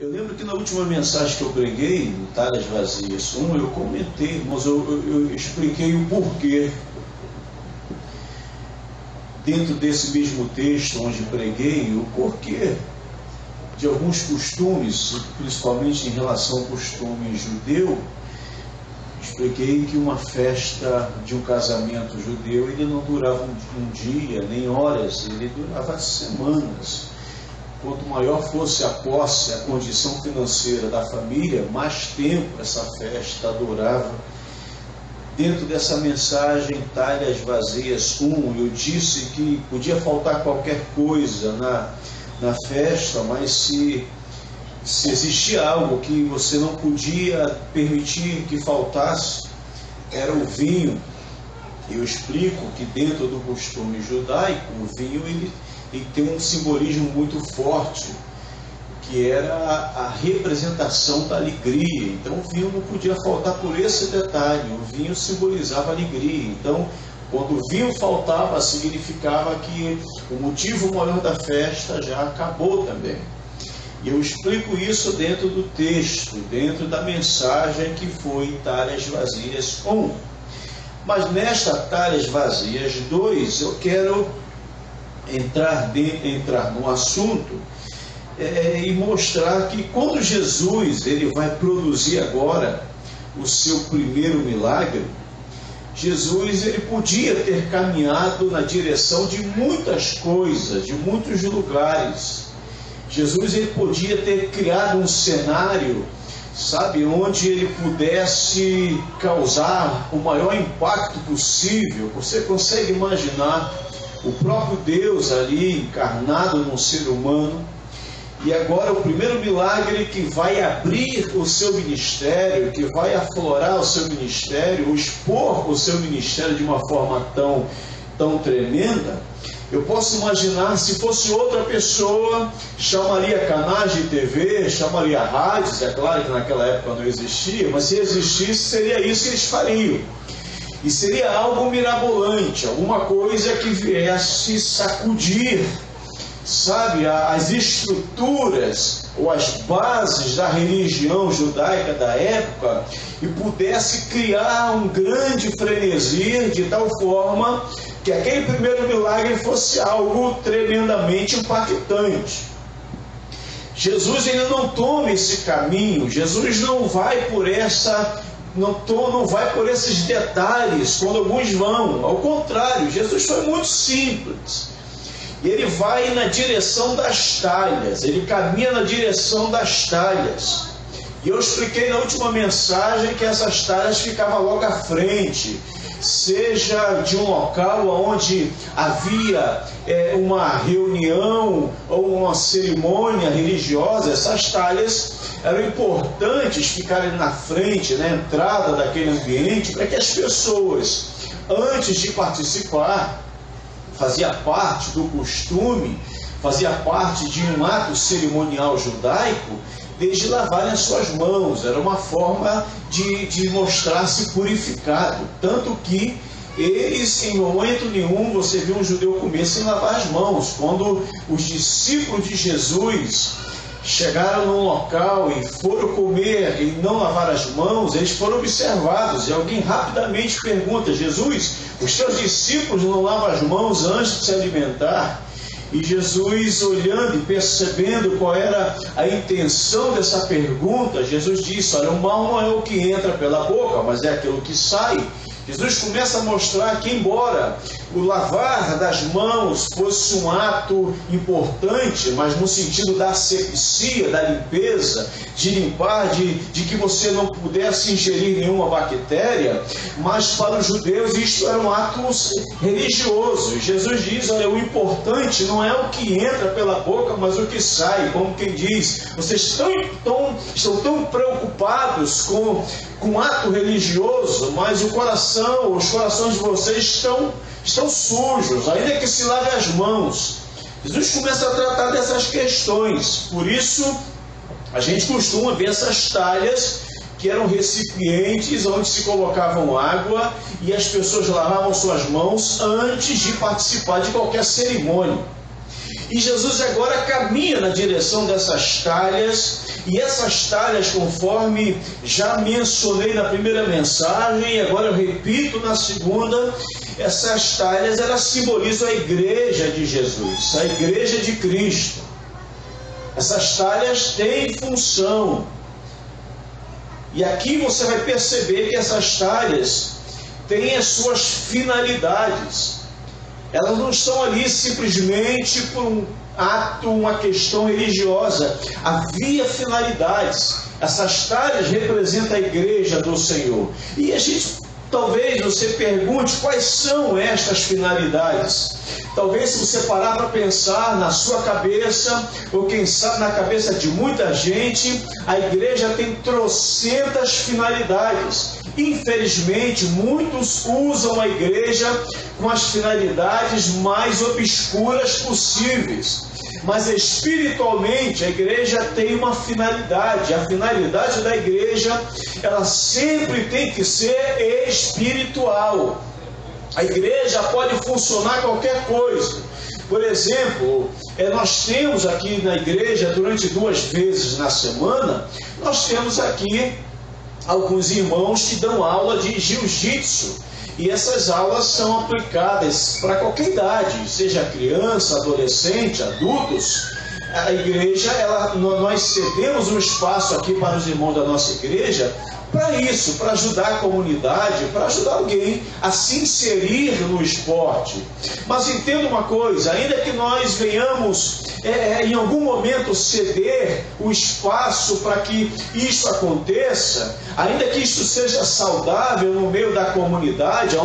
Eu lembro que na última mensagem que eu preguei, no Talhas Vazias 1, eu comentei, irmãos, eu expliquei o porquê. Dentro desse mesmo texto onde preguei, o porquê de alguns costumes, principalmente em relação ao costume judeu. Expliquei que uma festa de um casamento judeu, ele não durava um dia, nem horas, ele durava semanas. Quanto maior fosse a posse, a condição financeira da família, mais tempo essa festa durava. Dentro dessa mensagem, Talhas Vazias 1, eu disse que podia faltar qualquer coisa na festa, mas se existia algo que você não podia permitir que faltasse, era o vinho. Eu explico que dentro do costume judaico, o vinho ele tem um simbolismo muito forte, que era a representação da alegria. Então o vinho não podia faltar por esse detalhe. O vinho simbolizava alegria. Então, quando o vinho faltava, significava que o motivo maior da festa já acabou também. E eu explico isso dentro do texto, dentro da mensagem que foi Talhas Vazias 1. Mas nesta Talhas Vazias 2, eu quero entrar no assunto e mostrar que quando Jesus ele vai produzir agora o seu primeiro milagre, Jesus ele podia ter caminhado na direção de muitas coisas, de muitos lugares. Jesus ele podia ter criado um cenário, sabe, onde ele pudesse causar o maior impacto possível. Você consegue imaginar o próprio Deus ali encarnado num ser humano? E agora o primeiro milagre que vai abrir o seu ministério, que vai aflorar o seu ministério, expor o seu ministério de uma forma tão tremenda. Eu posso imaginar, se fosse outra pessoa, chamaria canais de TV, chamaria rádios, é claro que naquela época não existia, mas se existisse, seria isso que eles fariam. E seria algo mirabolante, alguma coisa que viesse sacudir, sabe, as estruturas ou as bases da religião judaica da época e pudesse criar um grande frenesi de tal forma que aquele primeiro milagre fosse algo tremendamente impactante. Jesus ele não toma esse caminho, Jesus não vai por não vai por esses detalhes quando alguns vão. Ao contrário, Jesus foi muito simples. E ele vai na direção das talhas, ele caminha na direção das talhas. E eu expliquei na última mensagem que essas talhas ficavam logo à frente, seja de um local onde havia uma reunião ou uma cerimônia religiosa. Essas talhas eram importantes ficarem na frente, na entrada daquele ambiente, para que as pessoas, antes de participar, fazia parte do costume, fazia parte de um ato cerimonial judaico, desde lavarem as suas mãos. Era uma forma de mostrar-se purificado. Tanto que eles, em momento nenhum, você viu um judeu comer sem lavar as mãos. Quando os discípulos de Jesus chegaram num local e foram comer e não lavar as mãos, eles foram observados. E alguém rapidamente pergunta: Jesus, os teus discípulos não lavam as mãos antes de se alimentar? E Jesus, olhando e percebendo qual era a intenção dessa pergunta, Jesus disse: olha, o mal não é o que entra pela boca, mas é aquilo que sai. Jesus começa a mostrar que, embora o lavar das mãos fosse um ato importante, mas no sentido da asepsia, da limpeza, de limpar, de que você não pudesse ingerir nenhuma bactéria, mas para os judeus isto era um ato religioso. E Jesus diz: olha, o importante não é o que entra pela boca, mas o que sai. Como quem diz, vocês estão tão preocupados com ato religioso, mas os corações de vocês estão sujos, ainda que se lave as mãos. Jesus começa a tratar dessas questões. Por isso, a gente costuma ver essas talhas, que eram recipientes onde se colocavam água e as pessoas lavavam suas mãos antes de participar de qualquer cerimônia. E Jesus agora caminha na direção dessas talhas, e essas talhas, conforme já mencionei na primeira mensagem, e agora eu repito na segunda, essas talhas, elas simbolizam a igreja de Jesus, a igreja de Cristo. Essas talhas têm função. E aqui você vai perceber que essas talhas têm as suas finalidades. Elas não estão ali simplesmente por um ato, uma questão religiosa. Havia finalidades. Essas talhas representam a igreja do Senhor. E a gente, talvez você pergunte quais são estas finalidades. Talvez, se você parar para pensar na sua cabeça, ou quem sabe na cabeça de muita gente, a igreja tem trocentas finalidades. Infelizmente, muitos usam a igreja com as finalidades mais obscuras possíveis. Mas espiritualmente a igreja tem uma finalidade. A finalidade da igreja, ela sempre tem que ser espiritual. A igreja pode funcionar qualquer coisa. Por exemplo, nós temos aqui na igreja, durante 2 vezes na semana, nós temos aqui alguns irmãos que dão aula de jiu-jitsu. E essas aulas são aplicadas para qualquer idade, seja criança, adolescente, adultos. A igreja, nós cedemos um espaço aqui para os irmãos da nossa igreja para isso, para ajudar a comunidade, para ajudar alguém a se inserir no esporte. Mas entenda uma coisa, ainda que nós venhamos em algum momento ceder o espaço para que isso aconteça, ainda que isso seja saudável no meio da comunidade,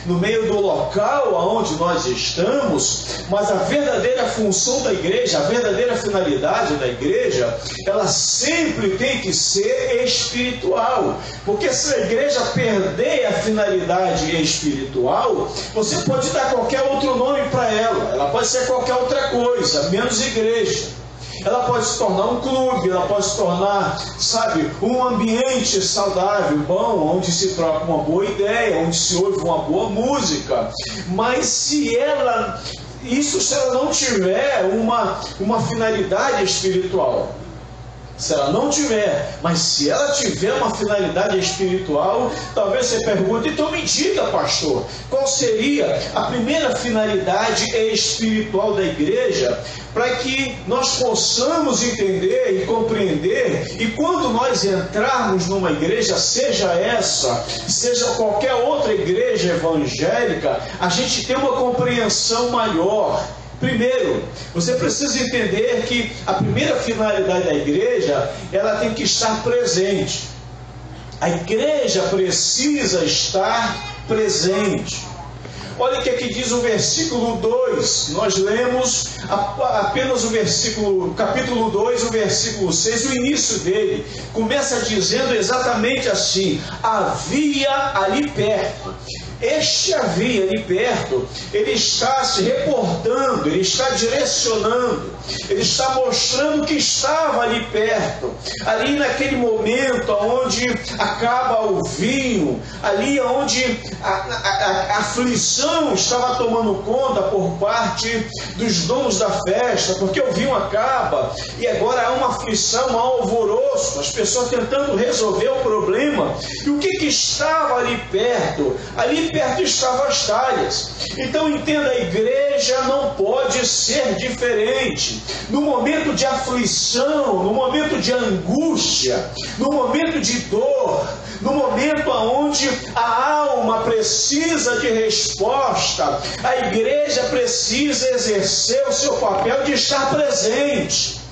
no meio do local onde nós estamos, mas a verdadeira função da igreja, a verdadeira finalidade da igreja, ela sempre tem que ser espiritual. Porque se a igreja perder a finalidade espiritual, você pode dar qualquer outro nome para ela. Ela pode ser qualquer outra coisa, menos igreja. Ela pode se tornar um clube, ela pode se tornar, um ambiente saudável, bom, onde se troca uma boa ideia, onde se ouve uma boa música. Mas se ela não tiver uma finalidade espiritual, se ela não tiver, mas se ela tiver uma finalidade espiritual, talvez você pergunte, então me diga, pastor, qual seria a primeira finalidade espiritual da igreja, para que nós possamos entender e compreender, e quando nós entrarmos numa igreja, seja essa, seja qualquer outra igreja evangélica, a gente tem uma compreensão maior. Primeiro, você precisa entender que a primeira finalidade da igreja, ela tem que estar presente. A igreja precisa estar presente. Olha o que aqui diz o versículo 2. Nós lemos apenas o capítulo 2, o versículo 6, o início dele. Começa dizendo exatamente assim: havia ali perto. Este havia ali perto, ele está se reportando, ele está direcionando, ele está mostrando que estava ali perto, ali naquele momento onde acaba o vinho, ali onde a aflição estava tomando conta por parte dos donos da festa, porque o vinho acaba e agora há uma aflição, há um alvoroço, as pessoas tentando resolver o problema. E o que estava ali perto? Ali perto estavam as talhas. Então entenda, a igreja não pode ser diferente. No momento de aflição, no momento de angústia, no momento de dor, no momento onde a alma precisa de resposta, a igreja precisa exercer o seu papel de estar presente.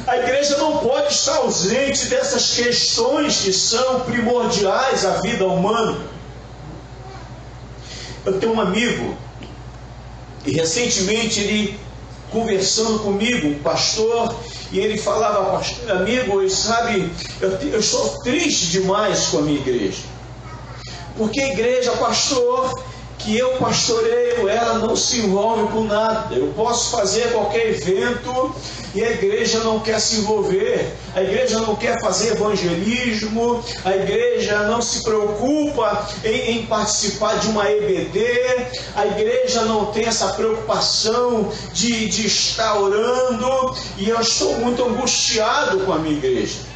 A igreja não pode estar ausente dessas questões que são primordiais à vida humana. Eu tenho um amigo, e recentemente ele conversando comigo, um pastor, e ele falava: amigo, eu estou triste demais com a minha igreja. Porque a igreja, pastor, que eu pastoreio, ela não se envolve com nada. Eu posso fazer qualquer evento e a igreja não quer se envolver. A igreja não quer fazer evangelismo. A igreja não se preocupa em participar de uma EBD. A igreja não tem essa preocupação de estar orando. E eu estou muito angustiado com a minha igreja.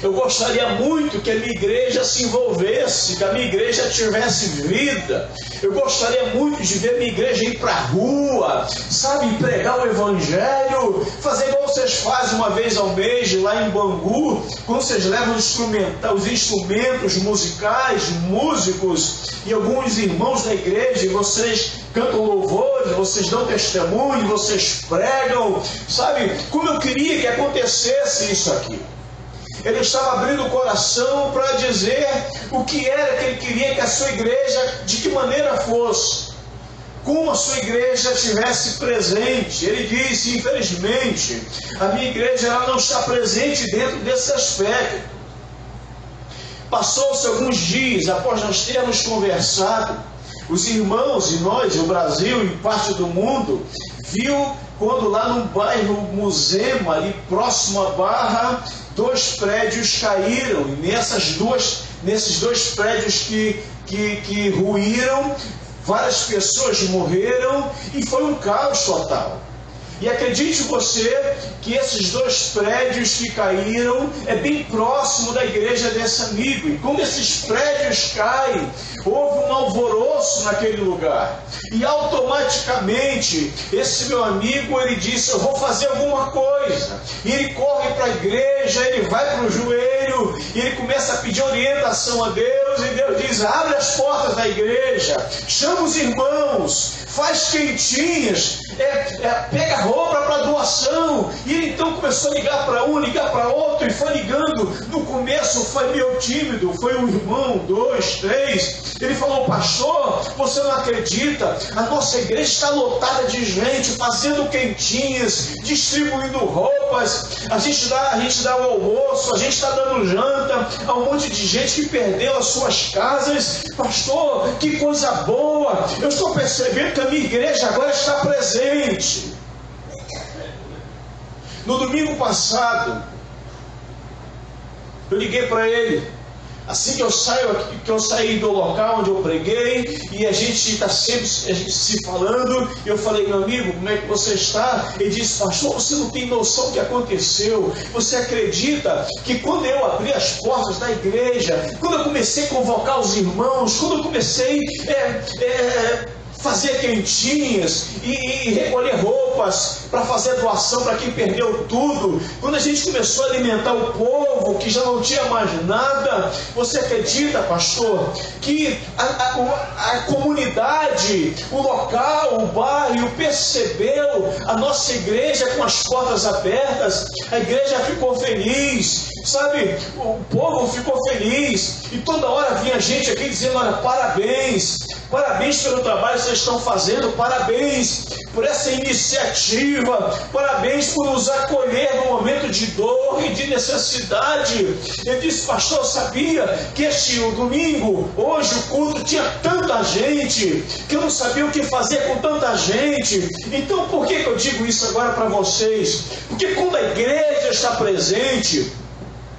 Eu gostaria muito que a minha igreja se envolvesse, que a minha igreja tivesse vida. Eu gostaria muito de ver a minha igreja ir para a rua, sabe, pregar o evangelho, fazer igual vocês fazem uma vez ao mês lá em Bangu, quando vocês levam os instrumentos musicais, músicos e alguns irmãos da igreja, e vocês cantam louvores, vocês dão testemunho, vocês pregam, sabe, como eu queria que acontecesse isso aqui. Ele estava abrindo o coração para dizer o que era que ele queria que a sua igreja, de que maneira fosse, como a sua igreja estivesse presente. Ele disse, infelizmente, a minha igreja ela não está presente dentro desse aspecto. Passou-se alguns dias após nós termos conversado, os irmãos e nós, o Brasil e parte do mundo, viu quando lá no bairro Muzema, ali próximo à Barra, 2 prédios caíram, e nesses dois prédios que ruíram, várias pessoas morreram e foi um caos total. E acredite você que esses 2 prédios que caíram é bem próximo da igreja desse amigo. E quando esses prédios caem, houve um alvoroço naquele lugar. E automaticamente, esse meu amigo, ele disse, eu vou fazer alguma coisa. E ele corre para a igreja, ele vai para o joelho, e ele começa a pedir orientação a Deus, e Deus diz, abre as portas da igreja, chama os irmãos, faz quentinhas, pega roupa para doação. E ele então começou a ligar para um, ligar para outro, e foi ligando. No começo foi meio tímido, foi um irmão, 2, 3. Ele falou, pastor, você não acredita, a nossa igreja está lotada de gente, fazendo quentinhas, distribuindo roupas, a gente dá o almoço, a gente está dando janta a um monte de gente que perdeu as suas casas. Pastor, que coisa boa, eu estou percebendo que a minha igreja agora está presente. No domingo passado, eu liguei para ele, assim que eu saí do local onde eu preguei, e a gente está sempre se falando, eu falei, meu amigo, como é que você está? Ele disse, pastor, você não tem noção do que aconteceu. Você acredita que quando eu abri as portas da igreja, quando eu comecei a convocar os irmãos, quando eu comecei fazer quentinhas e recolher roupas para fazer doação para quem perdeu tudo, quando a gente começou a alimentar o povo que já não tinha mais nada, você acredita, pastor, que a comunidade, o local, o bairro percebeu a nossa igreja com as portas abertas? A igreja ficou feliz, sabe, o povo ficou feliz, e toda hora vinha gente aqui dizendo, olha, parabéns pelo trabalho que vocês estão fazendo, parabéns por essa iniciativa, parabéns por nos acolher no momento de dor e de necessidade. Eu disse, pastor, eu sabia que o domingo, hoje o culto tinha tanta gente, que eu não sabia o que fazer com tanta gente. Então por que eu digo isso agora para vocês? Porque quando a igreja está presente,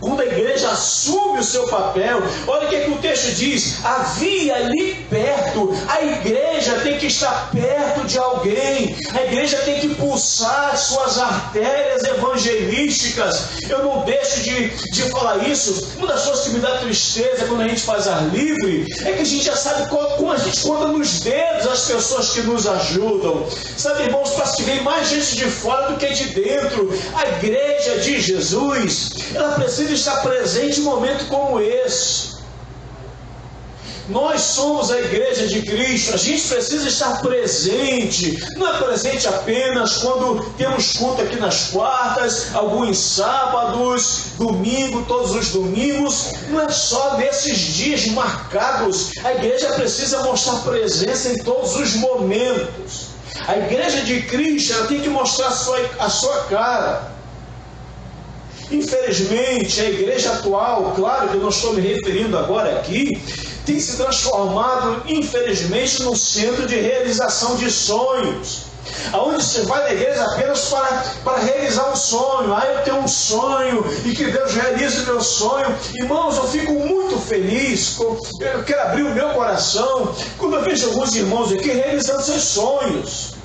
quando a igreja assume o seu papel, olha o que o texto diz, havia ali perto, a igreja tem que estar perto de alguém, a igreja tem que pulsar suas artérias evangelísticas. Eu não deixo de falar isso. Uma das coisas que me dá tristeza quando a gente faz ar livre, é que a gente já sabe como a gente conta nos dedos as pessoas que nos ajudam. Sabe, irmãos, parece que vem mais gente de fora do que de dentro. A igreja de Jesus, ela precisa estar presente em um momento como esse. Nós somos a igreja de Cristo, a gente precisa estar presente. Não é presente apenas quando temos culto aqui nas quartas, alguns sábados, domingo, todos os domingos. Não é só nesses dias marcados. A igreja precisa mostrar presença em todos os momentos. A igreja de Cristo, ela tem que mostrar a sua cara. Infelizmente, a igreja atual, claro que eu não estou me referindo agora aqui, tem se transformado, infelizmente, num centro de realização de sonhos, aonde você vai na igreja apenas para realizar um sonho. Eu tenho um sonho e que Deus realize o meu sonho. Irmãos, eu fico muito feliz, eu quero abrir o meu coração quando eu vejo alguns irmãos aqui realizando seus sonhos.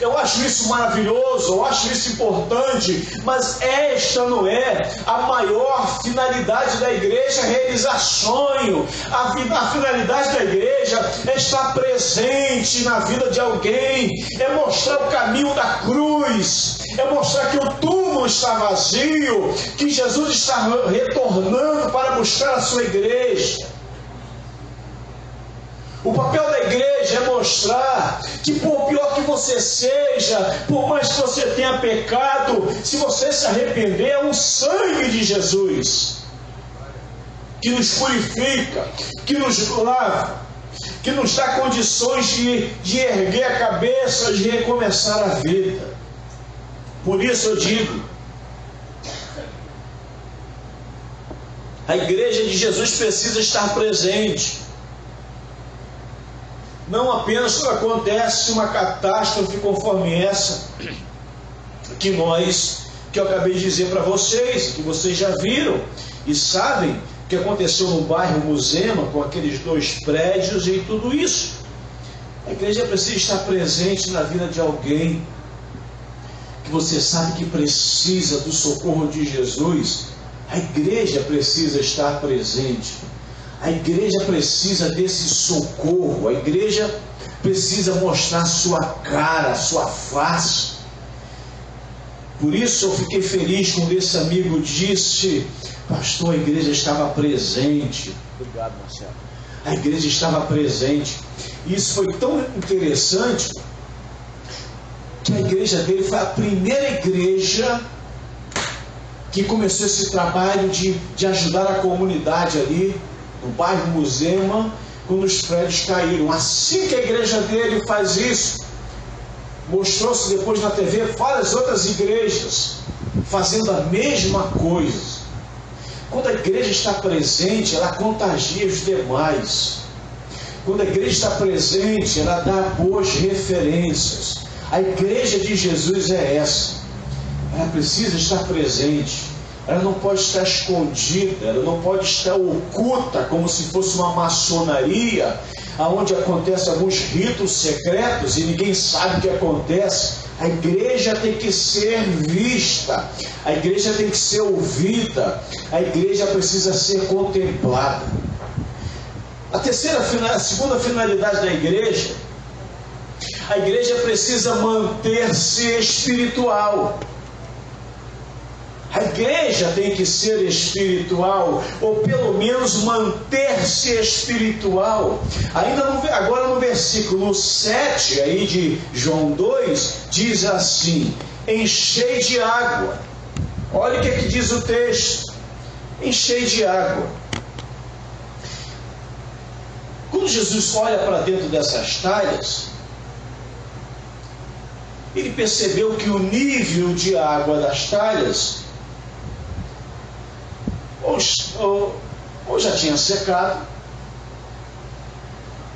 Eu acho isso maravilhoso, eu acho isso importante, mas esta não é a maior finalidade da igreja, realizar sonho. A finalidade da igreja é estar presente na vida de alguém, é mostrar o caminho da cruz, é mostrar que o túmulo está vazio, que Jesus está retornando para buscar a sua igreja. O papel da igreja é mostrar que, por pior que você seja, por mais que você tenha pecado, se você se arrepender, é o sangue de Jesus que nos purifica, que nos lava, que nos dá condições de erguer a cabeça, de recomeçar a vida. Por isso eu digo, a igreja de Jesus precisa estar presente. Não apenas quando acontece uma catástrofe conforme essa que eu acabei de dizer para vocês, que vocês já viram e sabem que aconteceu no bairro Muzema, com aqueles 2 prédios e tudo isso. A igreja precisa estar presente na vida de alguém que você sabe que precisa do socorro de Jesus. A igreja precisa estar presente. A igreja precisa desse socorro, a igreja precisa mostrar sua cara, sua face. Por isso eu fiquei feliz quando esse amigo disse: pastor, a igreja estava presente. Obrigado, Marcelo. A igreja estava presente. E isso foi tão interessante que a igreja dele foi a primeira igreja que começou esse trabalho de ajudar a comunidade ali no bairro Muzema, quando os prédios caíram. Assim que a igreja dele faz isso, mostrou-se depois na TV várias outras igrejas fazendo a mesma coisa. Quando a igreja está presente, ela contagia os demais. Quando a igreja está presente, ela dá boas referências. A igreja de Jesus é essa. Ela precisa estar presente. Ela não pode estar escondida, ela não pode estar oculta, como se fosse uma maçonaria, onde acontecem alguns ritos secretos e ninguém sabe o que acontece. A igreja tem que ser vista, a igreja tem que ser ouvida, a igreja precisa ser contemplada. A segunda finalidade da igreja, a igreja precisa manter-se espiritual. A igreja tem que ser espiritual, ou pelo menos manter-se espiritual. Agora no versículo 7 aí de João 2, diz assim: enchei de água. Olha o que diz o texto: enchei de água. Quando Jesus olha para dentro dessas talhas, ele percebeu que o nível de água das talhas ou já tinha secado,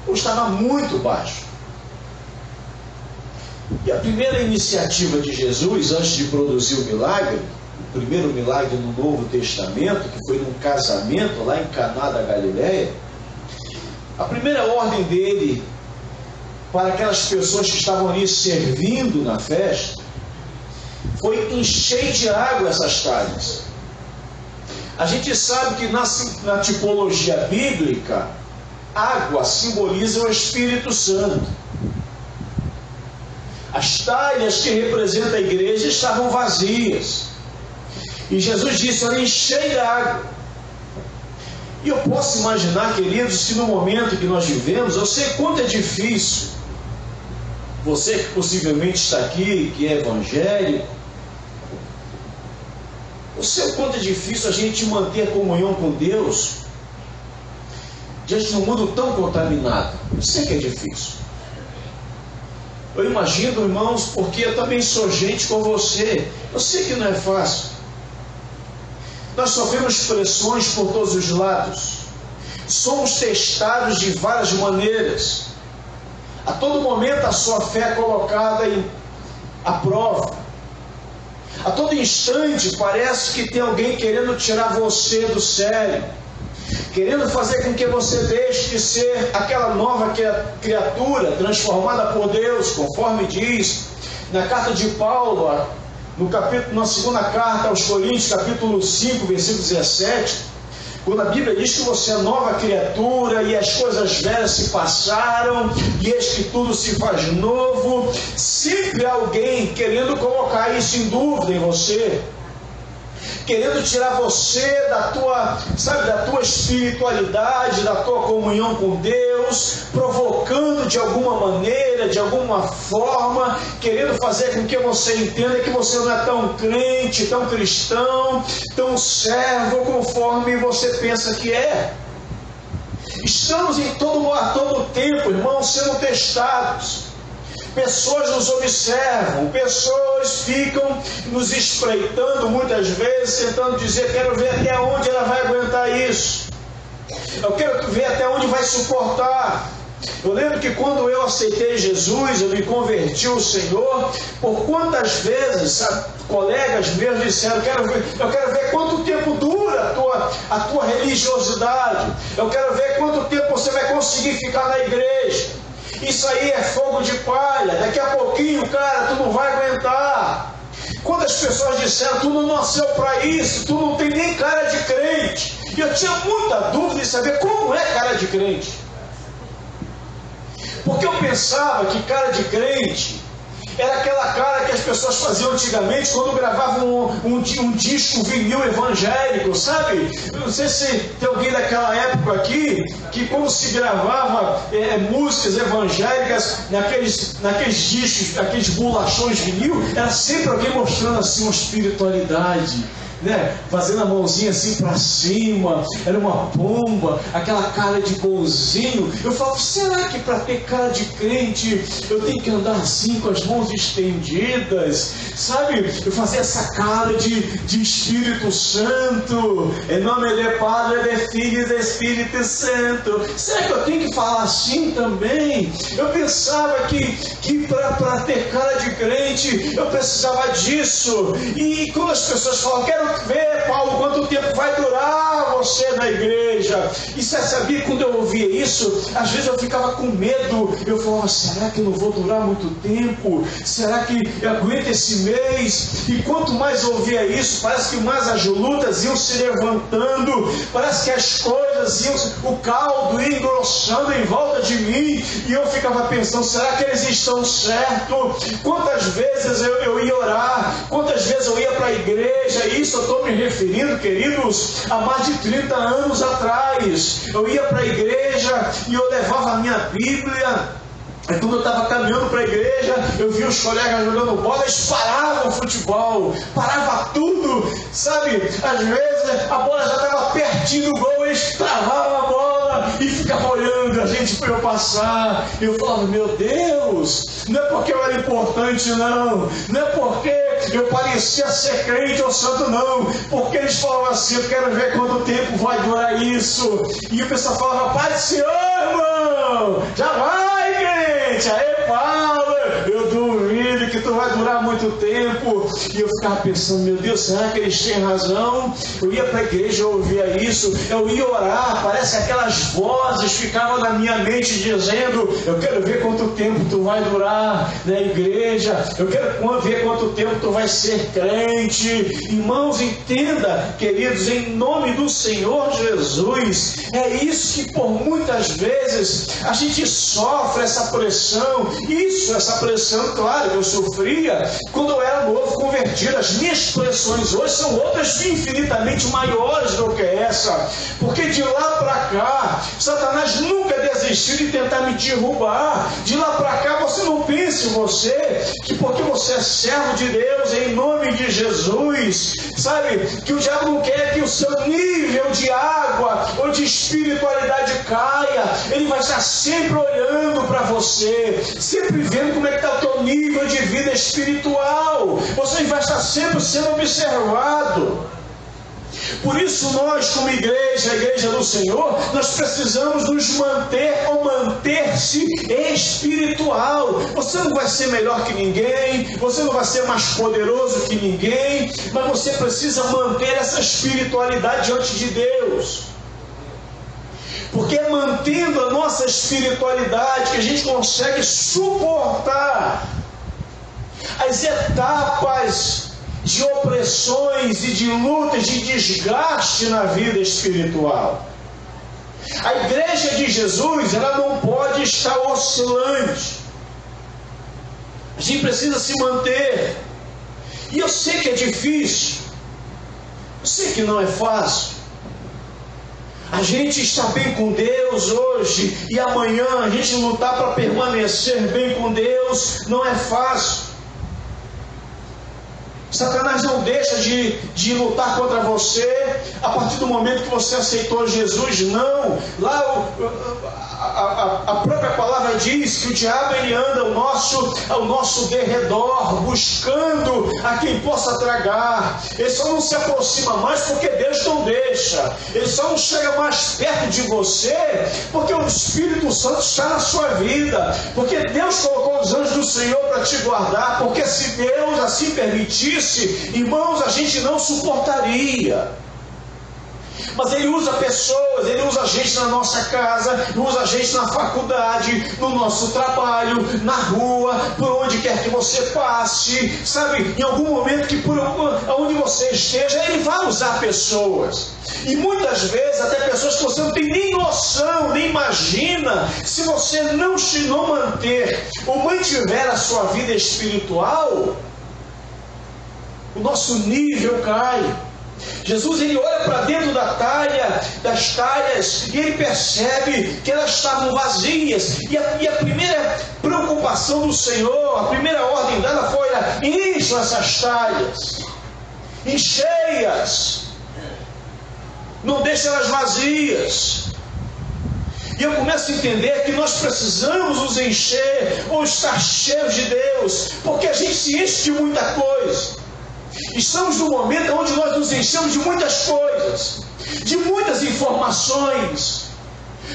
ou estava muito baixo. E a primeira iniciativa de Jesus, antes de produzir o milagre, o primeiro milagre no Novo Testamento, que foi num casamento lá em Caná da Galileia, a primeira ordem dele para aquelas pessoas que estavam ali servindo na festa foi encher de água essas talhas. A gente sabe que na tipologia bíblica, água simboliza o Espírito Santo. As talhas que representam a igreja estavam vazias. E Jesus disse: olha, enchei de água. E eu posso imaginar, queridos, que no momento que nós vivemos, eu sei quanto é difícil. Você que possivelmente está aqui, que é evangélico, eu sei o quanto é difícil a gente manter a comunhão com Deus diante de um mundo tão contaminado. Eu sei que é difícil. Eu imagino, irmãos, porque eu também sou gente como você. Eu sei que não é fácil. Nós sofremos pressões por todos os lados. somos testados de várias maneiras. A todo momento a sua fé é colocada à prova. A todo instante parece que tem alguém querendo tirar você do sério, querendo fazer com que você deixe de ser aquela nova criatura transformada por Deus, conforme diz na carta de Paulo, na segunda carta aos Coríntios, capítulo 5, versículo 17, quando a Bíblia diz que você é nova criatura e as coisas velhas se passaram e eis que tudo se faz novo. Sempre há alguém querendo colocar isso em dúvida em você, querendo tirar você da tua espiritualidade, da tua comunhão com Deus, provocando de alguma maneira, de alguma forma, querendo fazer com que você entenda que você não é tão crente, tão cristão, tão servo conforme você pensa que é. Estamos a todo tempo, irmãos, sendo testados. Pessoas nos observam, pessoas ficam nos espreitando muitas vezes, tentando dizer: quero ver até onde ela vai aguentar isso, eu quero ver até onde vai suportar. Eu lembro que quando eu aceitei Jesus, eu me converti ao Senhor, por quantas vezes colegas meus disseram: eu quero ver quanto tempo dura a tua religiosidade, eu quero ver quanto tempo você vai conseguir ficar na igreja. Isso aí é fogo de palha, daqui a pouquinho, cara, tu não vai aguentar. Quantas pessoas disseram: tu não nasceu para isso, tu não tem nem cara de crente. E eu tinha muita dúvida em saber como é cara de crente, porque eu pensava que cara de crente era aquela cara que as pessoas faziam antigamente quando gravavam um disco vinil evangélico, sabe? Eu não sei se tem alguém daquela época aqui, que quando se gravava músicas evangélicas naqueles discos, naqueles bolachões vinil, era sempre alguém mostrando assim uma espiritualidade, né? Fazendo a mãozinha assim para cima, era uma pomba, aquela cara de bonzinho. Eu falo: será que para ter cara de crente eu tenho que andar assim com as mãos estendidas, sabe? Eu fazia essa cara de Espírito Santo, em nome do Padre, do Filho e do Espírito Santo. Será que eu tenho que falar assim também? Eu pensava que para ter cara de crente eu precisava disso. E quando as pessoas falam: quero ver, Paulo, quanto tempo vai durar você na igreja? E você sabia, quando eu ouvia isso, às vezes eu ficava com medo. Eu falava: será que eu não vou durar muito tempo? Será que eu aguento esse mês? E quanto mais eu ouvia isso, parece que mais as lutas iam se levantando, parece que as coisas o caldo ia engrossando em volta de mim, e eu ficava pensando: será que eles estão certos? Quantas vezes eu ia orar, quantas vezes eu ia para a igreja? Isso eu estou me referindo, queridos, há mais de 30 anos atrás. Eu ia para a igreja e eu levava a minha Bíblia. Aí quando eu estava caminhando para a igreja, eu vi os colegas jogando bola, eles paravam o futebol, parava tudo, sabe? Às vezes a bola já estava pertinho do gol, eles travavam a bola e ficavam olhando a gente para eu passar. Eu falava: meu Deus, não é porque eu era importante, não é porque eu parecia ser crente ou santo, não, porque eles falavam assim: eu quero ver quanto tempo vai durar isso. E o pessoal falava: Pai do Senhor, irmão, já vai, crente. Aí, Paulo, eu duvido que tu vai durar muito tempo. E eu ficava pensando: meu Deus, será que eles têm razão? Eu ia para a igreja, eu ouvia isso, eu ia orar, parece que aquelas vozes ficavam na minha mente dizendo: eu quero ver quanto tempo tu vai durar na igreja, eu quero ver quanto tempo tu vai ser crente. Irmãos, entenda, queridos, em nome do Senhor Jesus, é isso que por muitas vezes a gente sofre, essa pressão. Essa pressão, claro, que eu sofria quando eu era novo convertido. As minhas pressões hoje são outras infinitamente maiores do que essa, porque de lá para cá Satanás nunca desistiu de tentar me derrubar. De lá para cá, você não pense em você que porque você é servo de Deus, em nome de Jesus, sabe, que o diabo não quer que o seu nível de água ou de espiritualidade caia. Ele vai estar sempre olhando para você, sempre vendo como é que está o teu nível de vida espiritual. Você vai estar sempre sendo observado. Por isso nós, como igreja, a igreja do Senhor, nós precisamos nos manter ou manter-se espiritual. Você não vai ser melhor que ninguém, você não vai ser mais poderoso que ninguém, mas você precisa manter essa espiritualidade diante de Deus. Porque é mantendo a nossa espiritualidade que a gente consegue suportar as etapas de opressões e de lutas, de desgaste na vida espiritual. A igreja de Jesus, ela não pode estar oscilante. A gente precisa se manter. E eu sei que é difícil, eu sei que não é fácil. A gente está bem com Deus hoje e amanhã a gente lutar para permanecer bem com Deus não é fácil. Satanás não deixa de lutar contra você a partir do momento que você aceitou Jesus, não. Lá a própria palavra diz que o diabo ele anda ao nosso derredor, buscando a quem possa tragar. Ele só não se aproxima mais porque Deus não deixa. Ele só não chega mais perto de você porque o Espírito Santo está na sua vida. Porque Deus colocou os anjos do Senhor para te guardar. Porque se Deus assim permitisse, irmãos, a gente não suportaria. Mas Ele usa pessoas, Ele usa gente na nossa casa, usa gente na faculdade, no nosso trabalho, na rua, por onde quer que você passe, sabe? Em algum momento que por onde você esteja, Ele vai usar pessoas. E muitas vezes até pessoas que você não tem nem noção, nem imagina. Se você não manter ou mantiver a sua vida espiritual, o nosso nível cai. Jesus ele olha para dentro das talhas e ele percebe que elas estavam vazias. E a primeira preocupação do Senhor, a primeira ordem dela foi: encham essas talhas, enchei-as, não deixe elas vazias. E eu começo a entender que nós precisamos nos encher ou estar cheios de Deus, porque a gente se enche de muita coisa. Estamos num momento onde nós nos enchemos de muitas coisas, de muitas informações.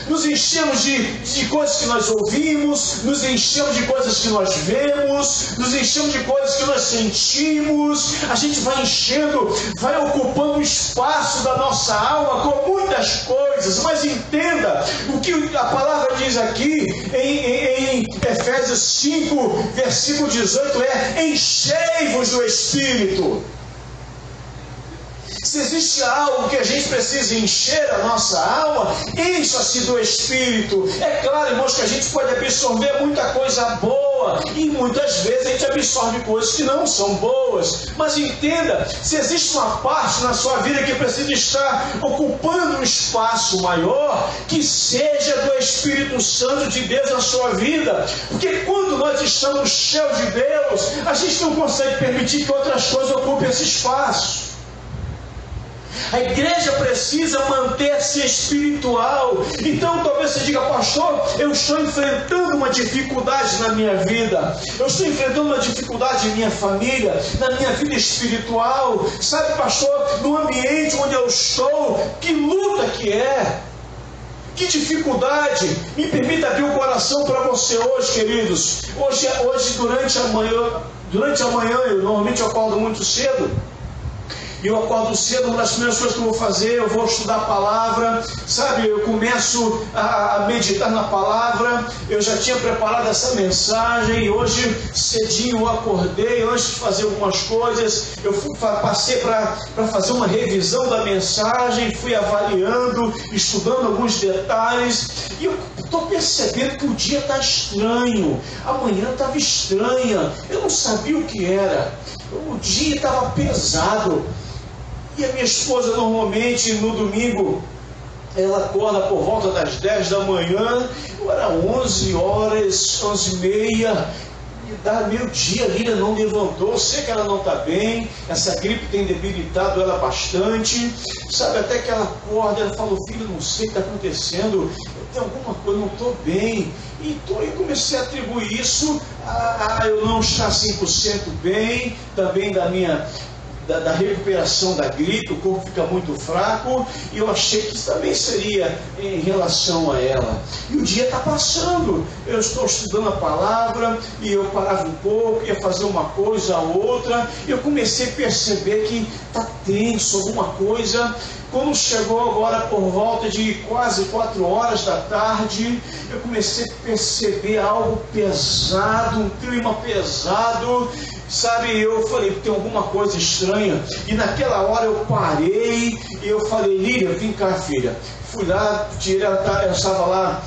Nos enchemos de coisas que nós ouvimos, nos enchemos de coisas que nós vemos, nos enchemos de coisas que nós sentimos. A gente vai enchendo, vai ocupando o espaço da nossa alma com muitas coisas. Mas entenda, o que a palavra diz aqui em Efésios 5, versículo 18 é: enchei-vos do Espírito. Se existe algo que a gente precisa encher a nossa alma, encha-se do Espírito. É claro, irmãos, que a gente pode absorver muita coisa boa e muitas vezes a gente absorve coisas que não são boas. Mas entenda, se existe uma parte na sua vida que precisa estar ocupando um espaço maior, que seja do Espírito Santo de Deus na sua vida. Porque quando nós estamos cheios de Deus, a gente não consegue permitir que outras coisas ocupem esse espaço. A igreja precisa manter-se espiritual. Então talvez você diga: pastor, eu estou enfrentando uma dificuldade na minha vida, eu estou enfrentando uma dificuldade em minha família, na minha vida espiritual. Sabe, pastor, no ambiente onde eu estou, que luta que é, que dificuldade. Me permita abrir o coração para você hoje, queridos. Hoje durante a manhã, eu normalmente acordo muito cedo. E eu acordo cedo, uma das primeiras coisas que eu vou fazer, eu vou estudar a palavra, sabe? Eu começo a meditar na palavra. Eu já tinha preparado essa mensagem e hoje cedinho eu acordei, antes de fazer algumas coisas, eu passei para fazer uma revisão da mensagem, fui avaliando, estudando alguns detalhes, e eu estou percebendo que o dia está estranho, a manhã estava estranha, eu não sabia o que era, o dia estava pesado. E a minha esposa normalmente no domingo ela acorda por volta das 10 da manhã, era 11 horas, 11h30, e dá meio-dia ali, ela não levantou. Sei que ela não está bem, essa gripe tem debilitado ela bastante, sabe, até que ela acorda, ela fala: filho, não sei o que está acontecendo, eu tenho alguma coisa, não estou bem. E comecei a atribuir isso a eu não estar 100% bem, também da minha da recuperação da gripe, o corpo fica muito fraco, e eu achei que isso também seria em relação a ela. E o dia está passando, eu estou estudando a palavra, e eu parava um pouco, ia fazer uma coisa, outra, e eu comecei a perceber que está tenso, alguma coisa. Quando chegou agora por volta de quase 4 horas da tarde, eu comecei a perceber algo pesado, um clima pesado, sabe? Eu falei, tem alguma coisa estranha, e naquela hora eu parei, e eu falei, Lília, vem cá, filha. Fui lá, ela estava lá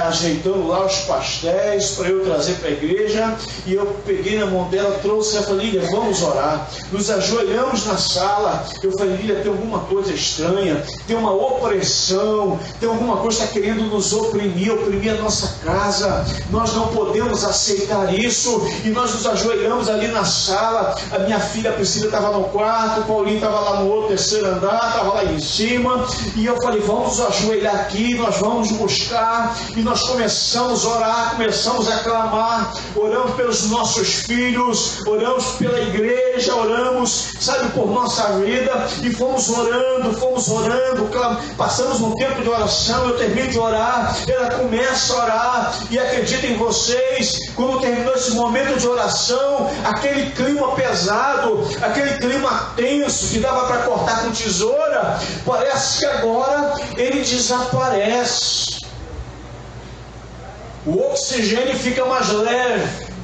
ajeitando lá os pastéis para eu trazer para a igreja, e eu peguei na mão dela, trouxe, ela falei, Lília, vamos orar. Nos ajoelhamos na sala, eu falei, Lília, tem alguma coisa estranha, tem uma opressão, tem alguma coisa que está querendo nos oprimir a nossa casa, nós não podemos aceitar isso, e nós nos ajoelhamos ali na sala. A minha filha Priscila estava no quarto, o Paulinho estava lá no outro, terceiro andar, estava lá em cima, e eu falei, vamos ajoelhar aqui, nós vamos buscar, e nós começamos a orar, começamos a clamar, oramos pelos nossos filhos, oramos pela igreja, oramos, sabe, por nossa vida, e fomos orando, passamos um tempo de oração. Eu termino de orar, ela começa a orar, e acreditem vocês, quando terminou esse momento de oração, aquele clima pesado, aquele clima tenso, que dava para cortar com tesoura, parece que agora ele desaparece. O oxigênio fica mais leve.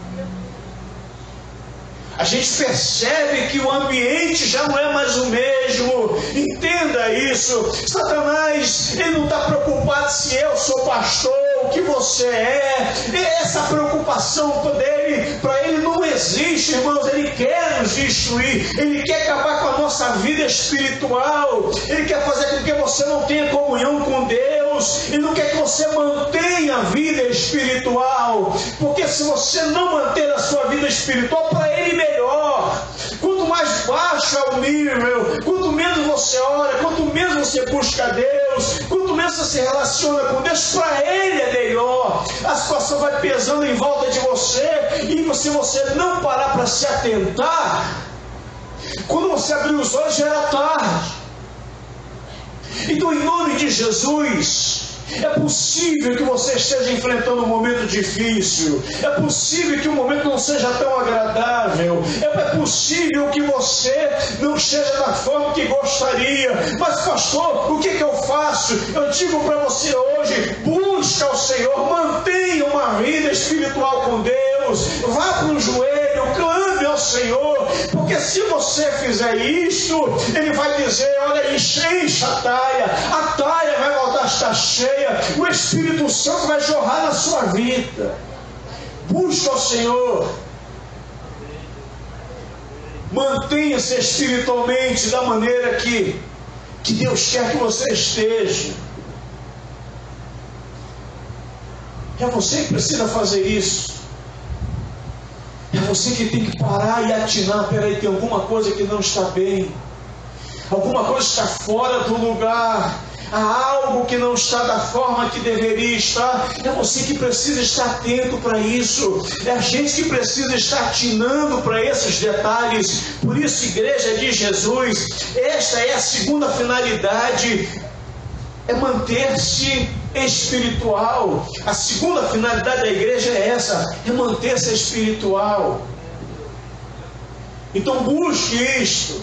A gente percebe que o ambiente já não é mais o mesmo. Entenda isso. Satanás, ele não está preocupado se eu sou pastor, o que você é. Essa preocupação dele, para ele não existe, irmãos. Ele quer nos destruir. Ele quer acabar com a nossa vida espiritual. Ele quer fazer com que você não tenha comunhão com Deus. Ele não quer que você mantenha a vida espiritual. Porque se você não manter a sua vida espiritual, para ele melhor. Quanto mais baixo é o nível, quanto menos você ora, quanto menos você busca Deus, quanto menos você se relaciona com Deus, para ele é melhor. A situação vai pesando em volta de você, e se você não parar para se atentar, quando você abrir os olhos já era tarde. Então, em nome de Jesus, é possível que você esteja enfrentando um momento difícil. É possível que o momento não seja tão agradável. É possível que você não esteja da forma que gostaria. Mas, pastor, o que eu faço? Eu digo para você hoje, busca o Senhor, mantenha uma vida espiritual com Deus, vá para o joelho, clame ao Senhor, porque se você fizer isto, Ele vai dizer, olha, enche a talha vai voltar a estar cheia, o Espírito Santo vai jorrar na sua vida. Busca o Senhor, mantenha-se espiritualmente da maneira que Deus quer que você esteja. É você que precisa fazer isso. É você que tem que parar e atinar, peraí, tem alguma coisa que não está bem, alguma coisa está fora do lugar, há algo que não está da forma que deveria estar. É você que precisa estar atento para isso, é a gente que precisa estar atinando para esses detalhes. Por isso, igreja de Jesus, esta é a segunda finalidade, é manter-se espiritual. A segunda finalidade da igreja é essa, é manter-se espiritual. Então busque isto,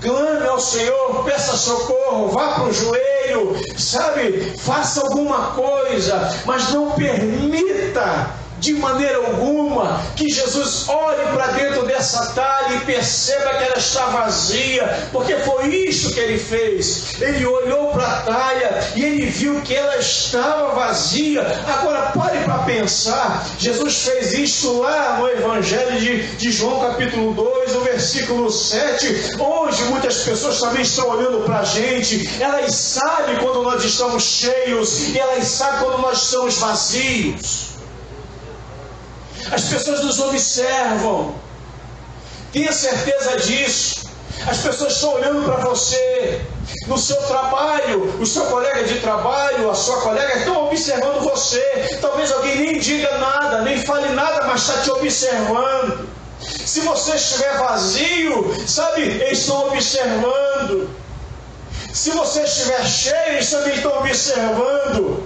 clame ao Senhor, peça socorro, vá para o joelho, sabe, faça alguma coisa, mas não permita de maneira alguma que Jesus olhe para dentro dessa talha e perceba que ela está vazia, porque foi isso que ele fez. Ele olhou para a talha e ele viu que ela estava vazia. Agora pare para pensar, Jesus fez isso lá no Evangelho de João capítulo 2, no versículo 7. Hoje muitas pessoas também estão olhando para a gente, elas sabem quando nós estamos cheios e elas sabem quando nós estamos vazios. As pessoas nos observam, tenha certeza disso. As pessoas estão olhando para você no seu trabalho, o seu colega de trabalho, a sua colega estão observando você. Talvez alguém nem diga nada, nem fale nada, mas está te observando. Se você estiver vazio, sabe, eles estão observando. Se você estiver cheio, eles também estão observando.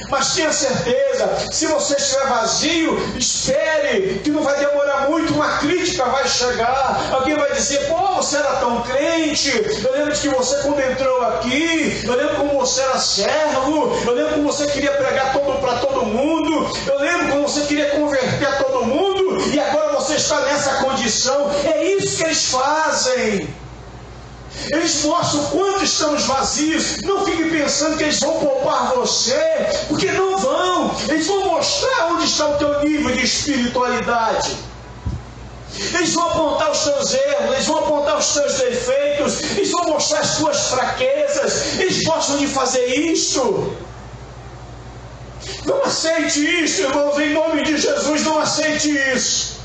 Mas tenha certeza, se você estiver vazio, espere, que não vai demorar muito, uma crítica vai chegar. Alguém vai dizer: pô, você era tão crente, eu lembro de que você quando entrou aqui, eu lembro como você era servo, eu lembro como você queria pregar para todo mundo, eu lembro como você queria converter todo mundo, e agora você está nessa condição. É isso que eles fazem. Eles mostram o quanto estamos vazios. Não fique pensando que eles vão poupar você, porque não vão. Eles vão mostrar onde está o teu nível de espiritualidade. Eles vão apontar os teus erros, eles vão apontar os teus defeitos, eles vão mostrar as tuas fraquezas. Eles gostam de fazer isto. Não aceite isso, irmãos, em nome de Jesus, não aceite isso.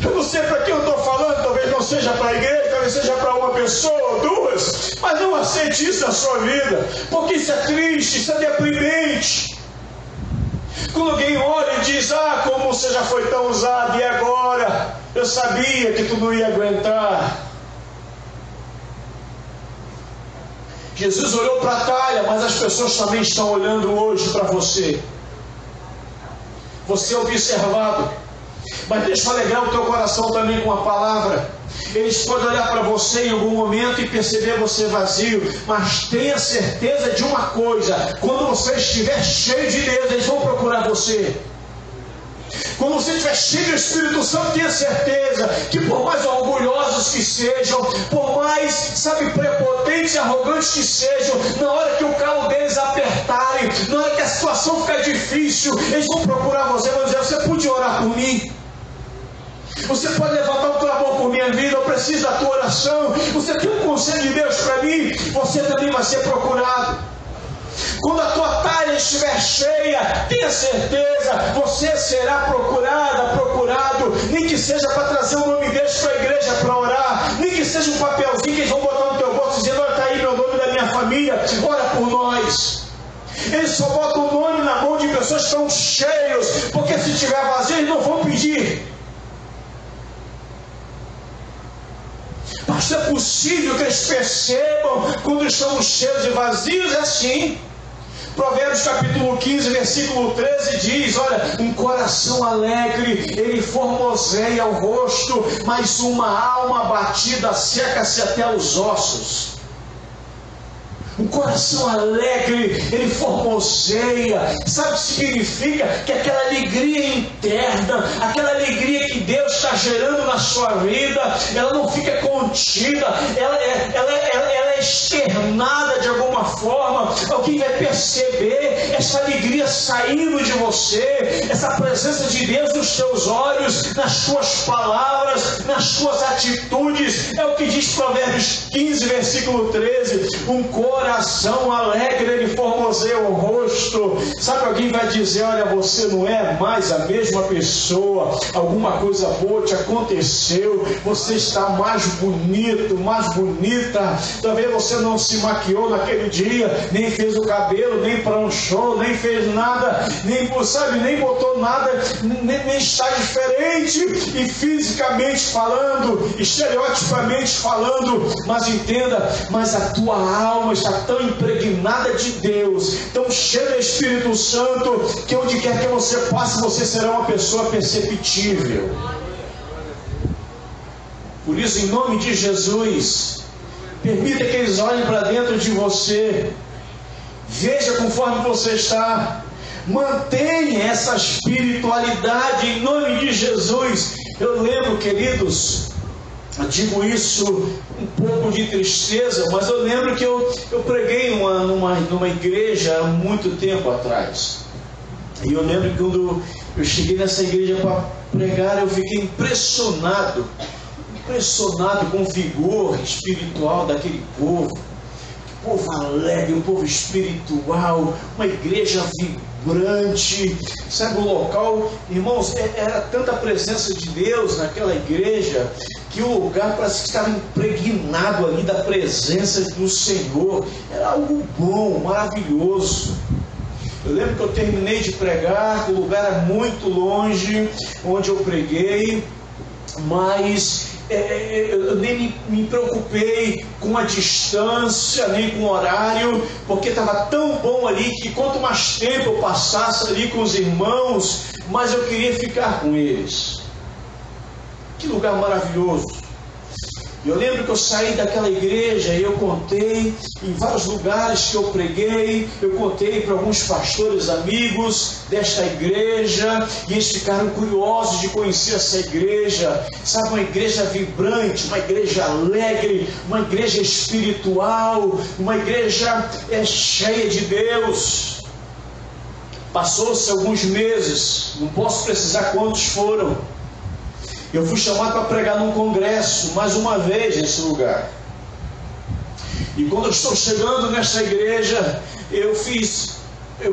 Eu não sei para quem eu estou falando, talvez não seja para a igreja, talvez seja para uma pessoa ou duas, mas não aceite isso na sua vida, porque isso é triste, isso é deprimente. Quando alguém olha e diz: ah, como você já foi tão usado, e agora? Eu sabia que tu não ia aguentar. Jesus olhou para a talha, mas as pessoas também estão olhando hoje para você. Você é observado. Mas deixa eu alegrar o teu coração também com a palavra. Eles podem olhar para você em algum momento e perceber você vazio, mas tenha certeza de uma coisa: quando você estiver cheio de Deus, eles vão procurar você. Quando você estiver cheio do Espírito Santo, tenha certeza que por mais orgulhosos que sejam, por mais, sabe, prepotentes e arrogantes que sejam, na hora que o calo deles apertarem, na hora que a situação ficar difícil, eles vão procurar você e vão dizer: você podia orar por mim? Você pode levantar um clamor por minha vida? Eu preciso da tua oração. Você tem um conselho de Deus para mim? Você também vai ser procurado. Quando a tua talha estiver cheia, tenha certeza, você será procurado, nem que seja para trazer o nome deles para a igreja para orar, nem que seja um papelzinho que eles vão botar no teu bolso dizendo: olha, está aí meu nome da minha família, ora por nós. Eles só botam o nome na mão de pessoas que estão cheios, porque se estiver vazio, eles não vão pedir. Mas é possível que eles percebam quando estamos cheios e vazios? É assim. Provérbios capítulo 15, versículo 13 diz: olha, um coração alegre, ele formoseia o rosto, mas uma alma abatida seca-se até os ossos. Um coração alegre, ele formoseia. Sabe o que significa? Que aquela alegria interna, aquela alegria que Deus está gerando na sua vida, ela não fica contida, ela é externada de alguma forma. Alguém vai perceber essa alegria saindo de você, essa presença de Deus nos teus olhos, nas tuas palavras, nas tuas atitudes. É o que diz Provérbios 15, versículo 13: um coração alegre, ele formoseia o rosto. Sabe, alguém vai dizer: olha, você não é mais a mesma pessoa, alguma coisa boa te aconteceu, você está mais bonito, mais bonita. Talvez você não se maquiou naquele dia, nem fez o cabelo, nem pranchou, nem fez nada, nem botou nada, nem está diferente, e fisicamente falando, estereotipamente falando. Mas entenda, mas a tua alma está tão impregnada de Deus, tão cheia do Espírito Santo, que onde quer que você passe, você será uma pessoa perceptível. Por isso, em nome de Jesus, permita que eles olhem para dentro de você, veja conforme você está, mantenha essa espiritualidade em nome de Jesus. Eu lembro, queridos, eu digo isso um pouco de tristeza, mas eu lembro que eu preguei numa igreja há muito tempo atrás. E eu lembro que quando eu cheguei nessa igreja para pregar, eu fiquei impressionado com o vigor espiritual daquele povo. Povo alegre, um povo espiritual, uma igreja vibrante. Sabe, o local, irmãos, era tanta presença de Deus naquela igreja, que o lugar parece que estava impregnado ali da presença do Senhor. Era algo bom, maravilhoso. Eu lembro que eu terminei de pregar, o lugar era muito longe onde eu preguei, mas eu nem me preocupei com a distância, nem com o horário, porque estava tão bom ali que quanto mais tempo eu passasse ali com os irmãos, mais eu queria ficar com eles. Que lugar maravilhoso! Eu lembro que eu saí daquela igreja e eu contei em vários lugares que eu preguei, eu contei para alguns pastores amigos desta igreja, e eles ficaram curiosos de conhecer essa igreja, sabe, uma igreja vibrante, uma igreja alegre, uma igreja espiritual, uma igreja cheia de Deus. Passou-se alguns meses, não posso precisar quantos foram. Eu fui chamado para pregar num congresso, mais uma vez nesse lugar. E quando eu estou chegando nessa igreja, eu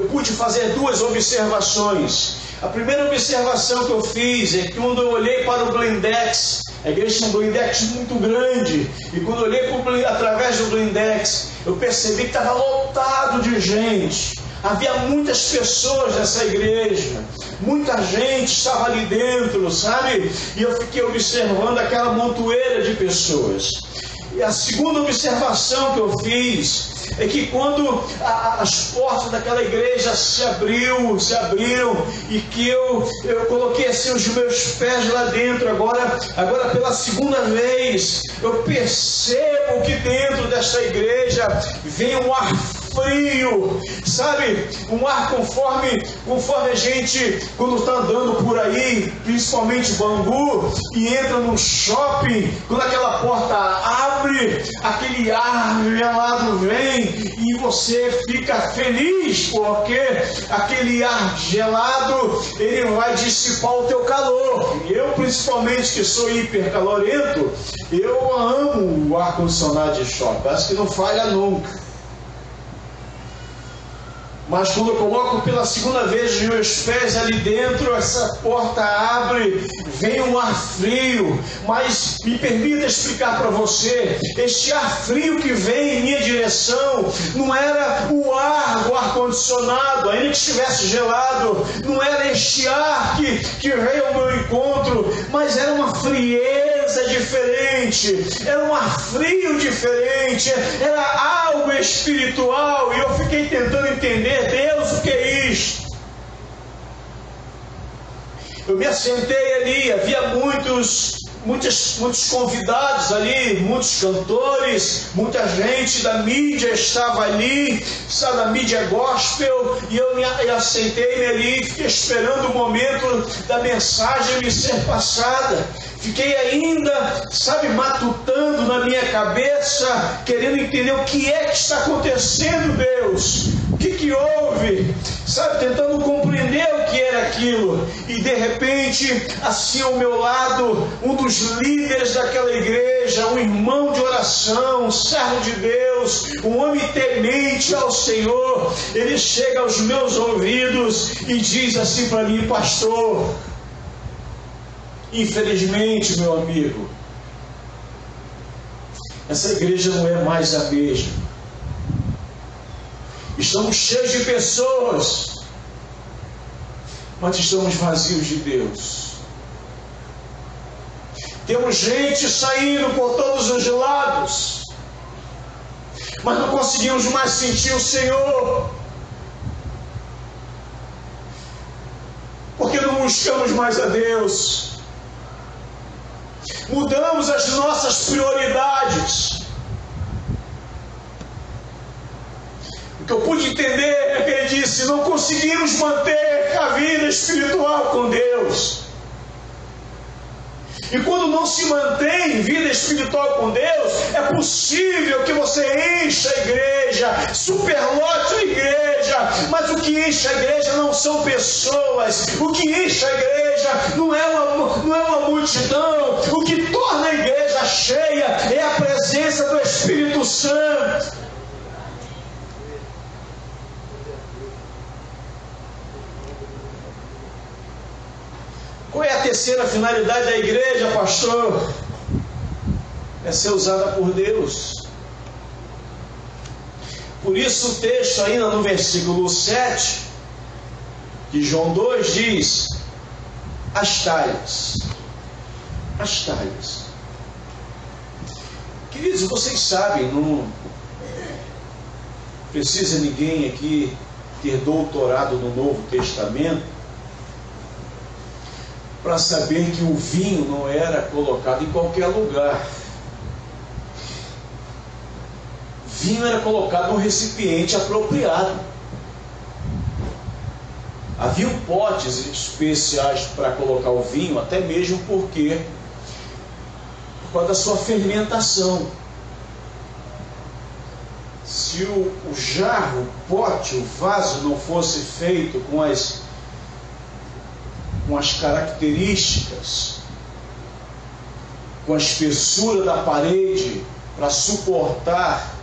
pude fazer duas observações. A primeira observação que eu fiz é que quando eu olhei para o blindex, a igreja tinha um blindex muito grande, e quando eu olhei através do blindex, eu percebi que estava lotado de gente. Havia muitas pessoas nessa igreja, muita gente estava ali dentro, sabe? E eu fiquei observando aquela montoeira de pessoas. E a segunda observação que eu fiz é que quando as portas daquela igreja se abriram e que eu coloquei assim os meus pés lá dentro, agora pela segunda vez, eu percebo que dentro desta igreja vem um ar frio, sabe? Um ar conforme a gente, quando está andando por aí, principalmente Bangu, e entra num shopping, quando aquela porta abre, aquele ar gelado vem e você fica feliz, porque aquele ar gelado, ele vai dissipar o teu calor. E eu, principalmente, que sou hipercalorento, eu amo o ar-condicionado de shopping, parece que não falha nunca. Mas quando eu coloco pela segunda vez os meus pés ali dentro, essa porta abre, vem um ar frio. Mas me permita explicar para você, este ar frio que vem em minha direção, não era o ar do ar-condicionado, ainda que estivesse gelado, não era este ar que veio ao meu encontro, mas era uma frieza diferente, era um ar frio diferente, era algo espiritual, e eu fiquei tentando entender, Deus, o que é isto? Eu me assentei ali, havia muitos convidados ali, muitos cantores, muita gente da mídia estava ali, sabe, da mídia gospel, e eu assentei-me ali, fiquei esperando o momento da mensagem me ser passada. Fiquei ainda, sabe, matutando na minha cabeça, querendo entender o que é que está acontecendo, Deus. O que houve? Sabe, tentando compreender o que era aquilo. E de repente, assim ao meu lado, um dos líderes daquela igreja, um irmão de oração, um servo de Deus, um homem temente ao Senhor, ele chega aos meus ouvidos e diz assim para mim: pastor, infelizmente, meu amigo, essa igreja não é mais a mesma. Estamos cheios de pessoas, mas estamos vazios de Deus. Temos gente saindo por todos os lados, mas não conseguimos mais sentir o Senhor, porque não buscamos mais a Deus. Mudamos as nossas prioridades. O que eu pude entender é que ele disse: não conseguimos manter a vida espiritual com Deus. E quando não se mantém vida espiritual com Deus, é possível que você encha a igreja, superlote a igreja, mas o que enche a igreja não são pessoas, o que enche a igreja não é uma multidão, o que torna a igreja cheia é a presença do Espírito Santo. Qual é a terceira finalidade da igreja, pastor? É ser usada por Deus. Por isso o texto ainda no versículo 7 que João 2 diz: as talhas. As talhas. Queridos, vocês sabem, não precisa ninguém aqui ter doutorado no Novo Testamento para saber que o vinho não era colocado em qualquer lugar. Vinho era colocado num recipiente apropriado. Havia potes especiais para colocar o vinho, até mesmo por causa da sua fermentação. Se o jarro, o pote, o vaso não fosse feito com as características, com a espessura da parede para suportar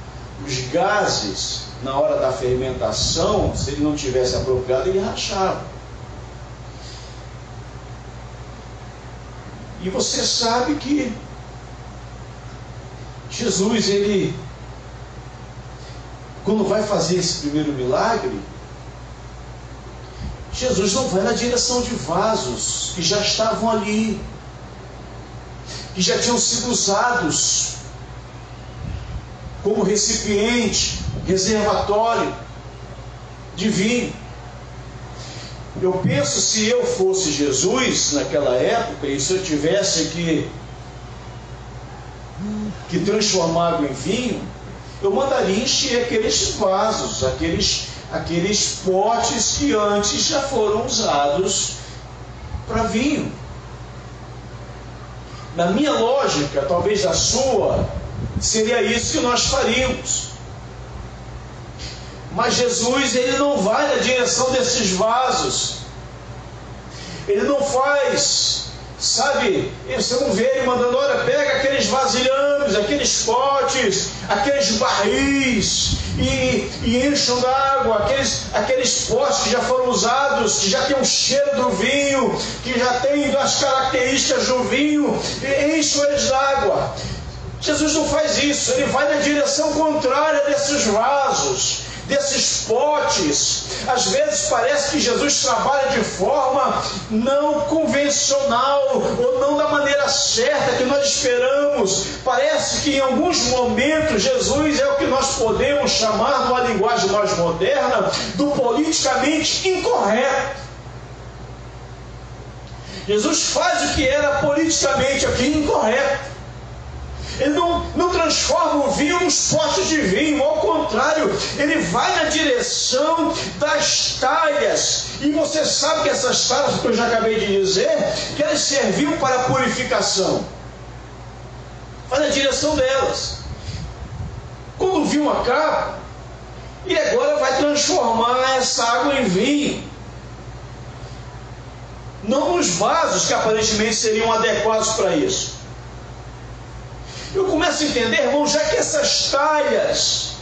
os gases na hora da fermentação, se ele não tivesse apropriado, ele rachava. E você sabe que Jesus, ele, quando vai fazer esse primeiro milagre, Jesus não vai na direção de vasos que já estavam ali, que já tinham sido usados como recipiente, reservatório de vinho. Eu penso, se eu fosse Jesus naquela época, e se eu tivesse que transformar água em vinho, eu mandaria encher aqueles vasos, aqueles potes que antes já foram usados para vinho. Na minha lógica, talvez a sua, seria isso que nós faríamos. Mas Jesus, ele não vai na direção desses vasos. Ele não faz, sabe, você não vê ele mandando: olha, pega aqueles vasilhames, aqueles potes, aqueles barris e encham d'água, aqueles potes que já foram usados, que já tem o cheiro do vinho, que já tem as características do vinho, e encham eles d'água. Jesus não faz isso. Ele vai na direção contrária desses vasos, desses potes. Às vezes parece que Jesus trabalha de forma não convencional, ou não da maneira certa que nós esperamos. Parece que em alguns momentos Jesus é o que nós podemos chamar, numa linguagem mais moderna, do politicamente incorreto. Jesus faz o que era politicamente aqui incorreto. Ele não transforma o vinho nos potes de vinho, ao contrário, ele vai na direção das talhas. E você sabe que essas talhas, que eu já acabei de dizer, que elas serviam para a purificação. Vai na direção delas. Quando o vinho acaba, e agora vai transformar essa água em vinho. Não nos vasos que aparentemente seriam adequados para isso. Eu começo a entender, irmão, já que essas talhas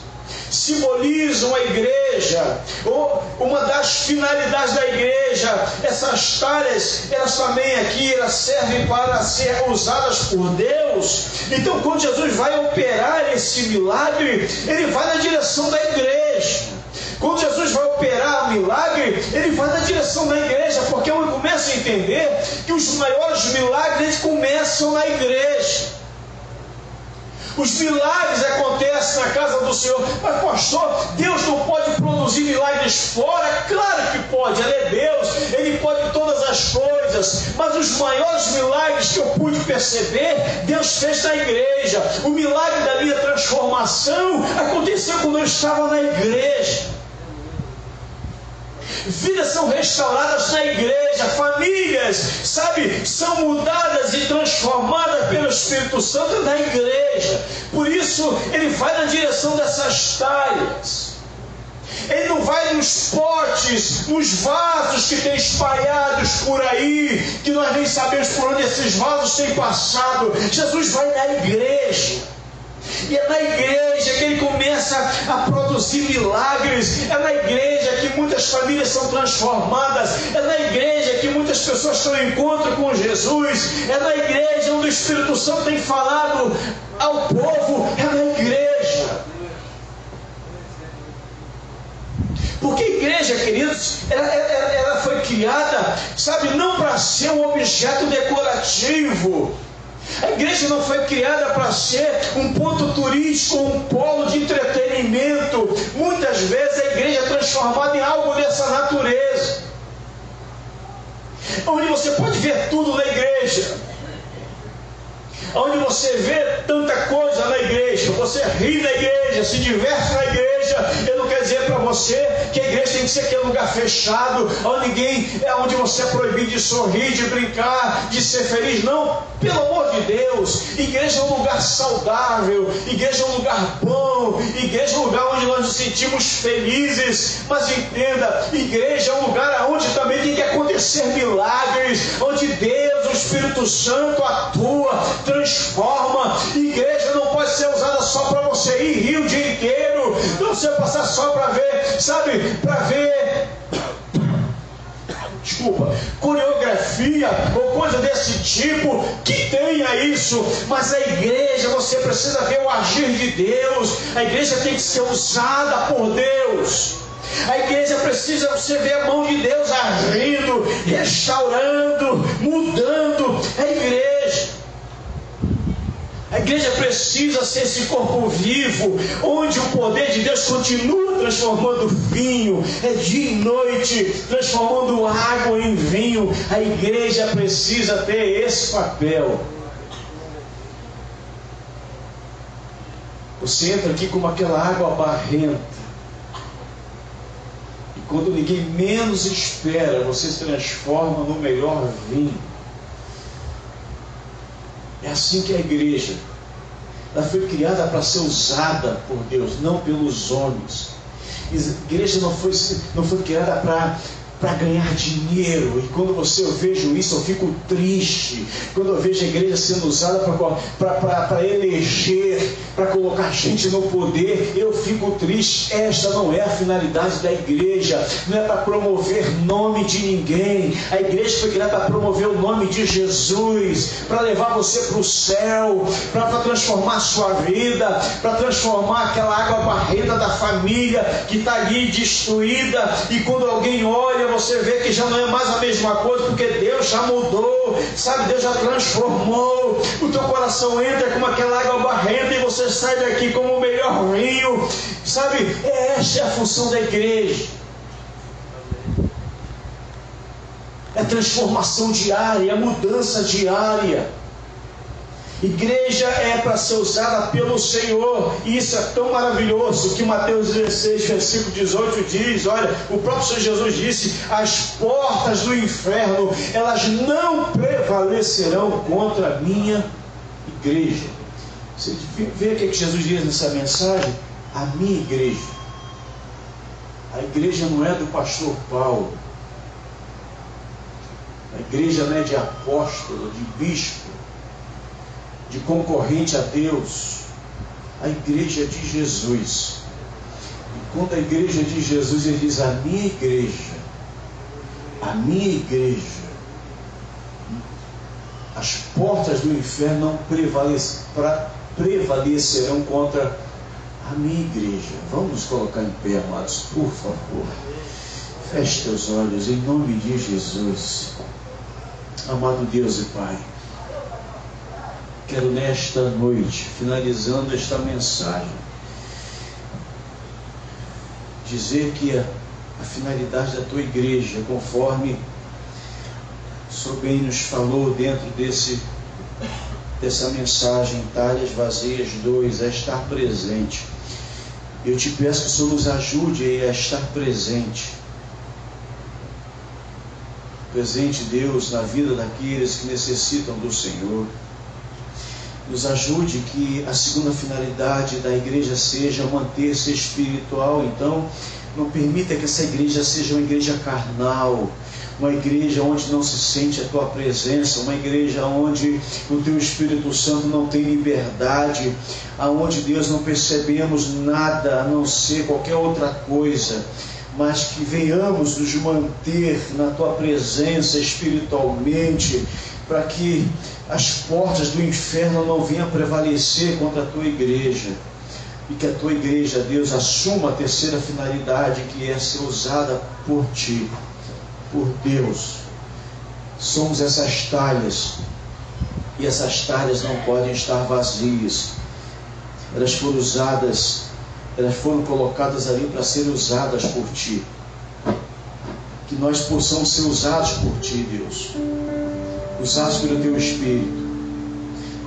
simbolizam a igreja, ou uma das finalidades da igreja, essas talhas, elas também aqui, elas servem para ser usadas por Deus. Então, quando Jesus vai operar esse milagre, ele vai na direção da igreja. Quando Jesus vai operar o milagre, ele vai na direção da igreja, porque eu começo a entender que os maiores milagres começam na igreja. Os milagres acontecem na casa do Senhor. Mas pastor, Deus não pode produzir milagres fora? Claro que pode, Ele é Deus, Ele pode todas as coisas. Mas os maiores milagres que eu pude perceber, Deus fez na igreja. O milagre da minha transformação aconteceu quando eu estava na igreja. Vidas são restauradas na igreja, famílias, sabe, são mudadas e transformadas pelo Espírito Santo na igreja. Por isso, ele vai na direção dessas talhas. Ele não vai nos potes, nos vasos que tem espalhados por aí, que nós nem sabemos por onde esses vasos têm passado. Jesus vai na igreja. E é na igreja que ele começa a produzir milagres. É na igreja que muitas famílias são transformadas. É na igreja que muitas pessoas estão em encontro com Jesus. É na igreja onde o Espírito Santo tem falado ao povo. É na igreja. Porque a igreja, queridos, ela foi criada, sabe, não para ser um objeto decorativo. A igreja não foi criada para ser um ponto turístico, um polo de entretenimento. Muitas vezes a igreja é transformada em algo dessa natureza, onde você pode ver tudo na igreja, onde você vê tanta coisa na igreja, você ri na igreja, se diverte na igreja. Eu não quero dizer para você que a igreja tem que ser aquele lugar fechado, onde você é proibido de sorrir, de brincar, de ser feliz. Não, pelo amor de Deus. Igreja é um lugar saudável, igreja é um lugar bom, igreja é um lugar onde nós nos sentimos felizes. Mas entenda, igreja é um lugar onde também tem que acontecer milagres, onde Deus, o Espírito Santo atua, transforma. Igreja não pode ser usada só para você ir rir o dia inteiro, não você passar só para ver, sabe, para ver, coreografia ou coisa desse tipo, que tenha isso, mas a igreja, você precisa ver o agir de Deus. A igreja tem que ser usada por Deus. A igreja precisa você ver a mão de Deus agindo, restaurando, mudando a igreja. A igreja precisa ser esse corpo vivo, onde o poder de Deus continua transformando vinho, dia e noite, transformando água em vinho. A igreja precisa ter esse papel. Você entra aqui como aquela água barrenta, e quando ninguém menos espera, você se transforma no melhor vinho. É assim que a igreja, ela foi criada para ser usada por Deus, não pelos homens. A igreja não foi criada para ganhar dinheiro. E quando eu vejo isso, eu fico triste. Quando eu vejo a igreja sendo usada para eleger, para colocar gente no poder, eu fico triste. Esta não é a finalidade da igreja. Não é para promover nome de ninguém. A igreja foi criada para promover o nome de Jesus, para levar você para o céu, para transformar a sua vida, para transformar aquela água barrenta da família que está ali destruída. E quando alguém olha, você vê que já não é mais a mesma coisa, porque Deus já mudou, sabe? Deus já transformou. O teu coração entra como aquela água barrenta e você sai daqui como o melhor vinho, sabe? Esta é a função da igreja. É transformação diária, é mudança diária. Igreja é para ser usada pelo Senhor, e isso é tão maravilhoso que Mateus 16, versículo 18 diz, olha, o próprio Senhor Jesus disse: as portas do inferno, elas não prevalecerão contra a minha igreja. Você vê o que Jesus diz nessa mensagem? A minha igreja. A igreja não é do pastor Paulo, a igreja não é de apóstolo, de bispo, de concorrente a Deus. A igreja é de Jesus. E quando a igreja é de Jesus, ele diz: a minha igreja, as portas do inferno não prevalecerão contra a minha igreja. Vamos colocar em pé, amados, por favor. Feche teus olhos em nome de Jesus. Amado Deus e Pai, quero nesta noite, finalizando esta mensagem, dizer que a finalidade da tua igreja, conforme o Senhor bem nos falou dentro dessa mensagem, Talhas Vazias 2, é estar presente. Eu te peço que o Senhor nos ajude a estar presente. Presente, Deus, na vida daqueles que necessitam do Senhor. Nos ajude que a segunda finalidade da igreja seja manter-se espiritual. Então, não permita que essa igreja seja uma igreja carnal, uma igreja onde não se sente a tua presença, uma igreja onde o teu Espírito Santo não tem liberdade, aonde, Deus, não percebemos nada a não ser qualquer outra coisa, mas que venhamos nos manter na tua presença espiritualmente, para que as portas do inferno não venham prevalecer contra a tua igreja, e que a tua igreja, Deus, assuma a terceira finalidade, que é ser usada por ti. por Deus. Somos essas talhas, e essas talhas não podem estar vazias. Elas foram usadas, elas foram colocadas ali para serem usadas por Ti. Que nós possamos ser usados por Ti, Deus, usados pelo Teu Espírito,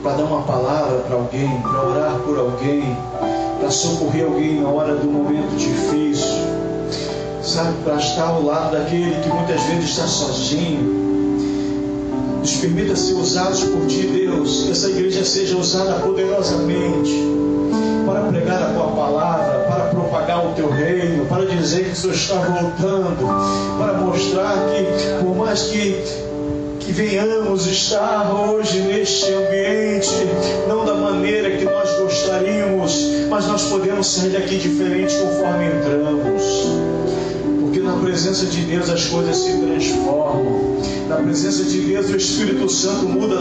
para dar uma palavra para alguém, para orar por alguém, para socorrer alguém na hora do momento difícil, sabe, para estar ao lado daquele que muitas vezes está sozinho. Nos permita ser usados por Ti, Deus, que essa igreja seja usada poderosamente para pregar a Tua palavra, para propagar o Teu reino, para dizer que o Senhor está voltando, para mostrar que, por mais que venhamos estar hoje neste ambiente, não da maneira que nós gostaríamos, mas nós podemos sair daqui diferente conforme entramos. Porque na presença de Deus as coisas se transformam. Na presença de Deus o Espírito Santo muda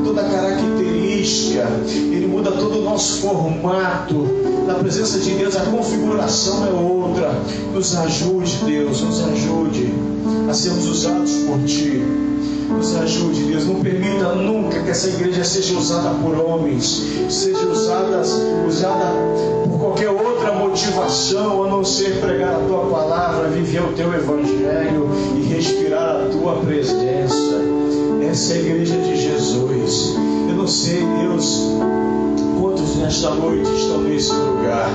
toda a característica. Ele muda todo o nosso formato. Na presença de Deus a configuração é outra. Nos ajude, Deus, nos ajude a sermos usados por Ti. Nos ajude, Deus. Não permita nunca que essa igreja seja usada por homens, seja usada por qualquer outra motivação, a não ser pregar a Tua palavra, viver o Teu Evangelho e respirar a Tua presença. Essa é a igreja de Jesus. Eu não sei, Deus, quantos nesta noite estão nesse lugar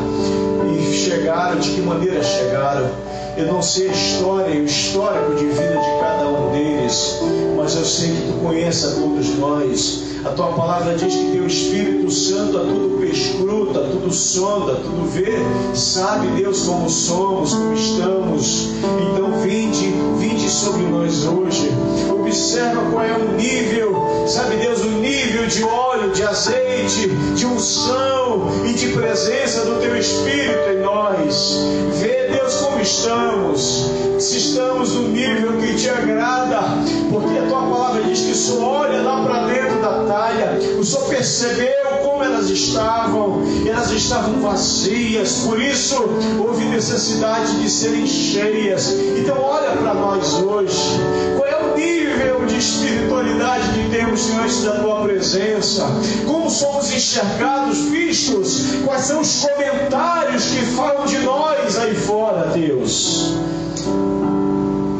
e chegaram, de que maneira chegaram. Eu não sei a história e o histórico de vida de cada um deles, mas eu sei que Tu conheces a todos nós. A Tua palavra diz que Teu Espírito Santo a tudo perscruta, tudo sonda, tudo vê, sabe, Deus, como somos, como estamos. Então vinde sobre nós hoje. Observa qual é o nível, sabe, Deus, o nível de óleo, de azeite, de unção e de presença do Teu Espírito em nós. Vê, Deus, como estamos, se estamos no nível que Te agrada, porque a Tua palavra diz que o Senhor olha lá para dentro da talha, o Senhor percebeu como elas estavam vazias, por isso houve necessidade de serem cheias. Então olha para nós hoje, qual é o nível de espiritualidade que temos diante da Tua presença, como somos enxergados, vistos, quais são os comentários que falam de nós aí fora, Deus.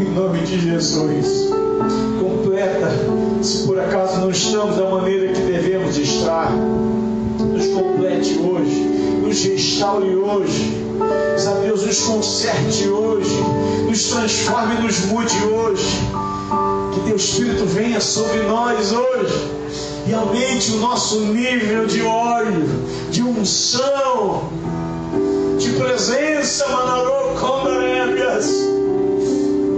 Em nome de Jesus, completa, se por acaso não estamos da maneira que devemos estar, nos complete hoje, nos restaure hoje, sabe, Deus, nos conserte hoje, nos transforme e nos mude hoje. Que Teu Espírito venha sobre nós hoje e aumente o nosso nível de óleo, de unção, de presença, Manarô Condarébias.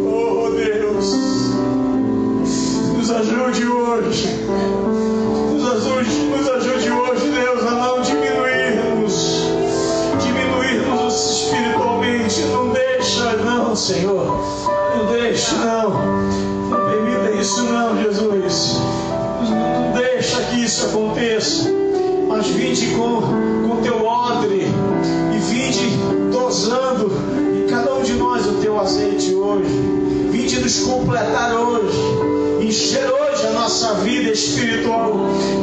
Oh Deus, nos ajude hoje, nos ajude hoje, Deus, a não diminuirmos espiritualmente. Não deixa, não, Senhor, não deixa, não permita isso, não, Jesus. Não deixa que isso aconteça, mas vinde com Teu odre e vinde dosando em cada um de nós o Teu azeite hoje. Vinde nos completar hoje, encher hoje a nossa vida espiritual.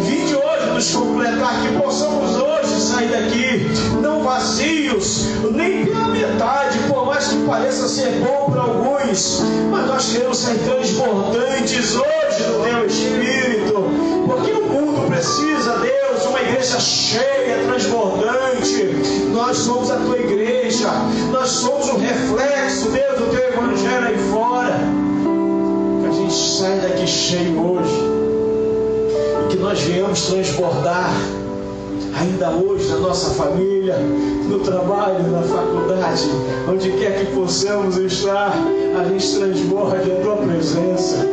Vinde hoje nos completar, que possamos hoje sair daqui não vazios, nem pela metade, por mais que pareça ser bom para alguns, mas nós queremos sair transbordantes hoje do Teu Espírito, porque o mundo precisa, Deus, uma igreja cheia, transbordante. Nós somos a Tua igreja, nós somos o reflexo, Deus, do Teu Evangelho aí fora. Que a gente saia daqui cheio hoje e que nós venhamos transbordar ainda hoje na nossa família, no trabalho, na faculdade, onde quer que possamos estar, a gente transborde a Tua presença,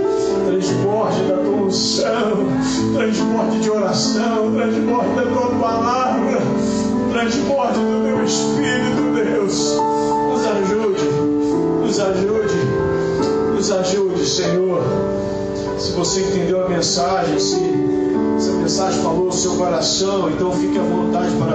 transborde da Tua unção, transborde de oração, transborde da Tua palavra, transborde do Teu Espírito, Deus. Nos ajude, Senhor. Se você entendeu a mensagem, se essa mensagem falou o seu coração, então fique à vontade para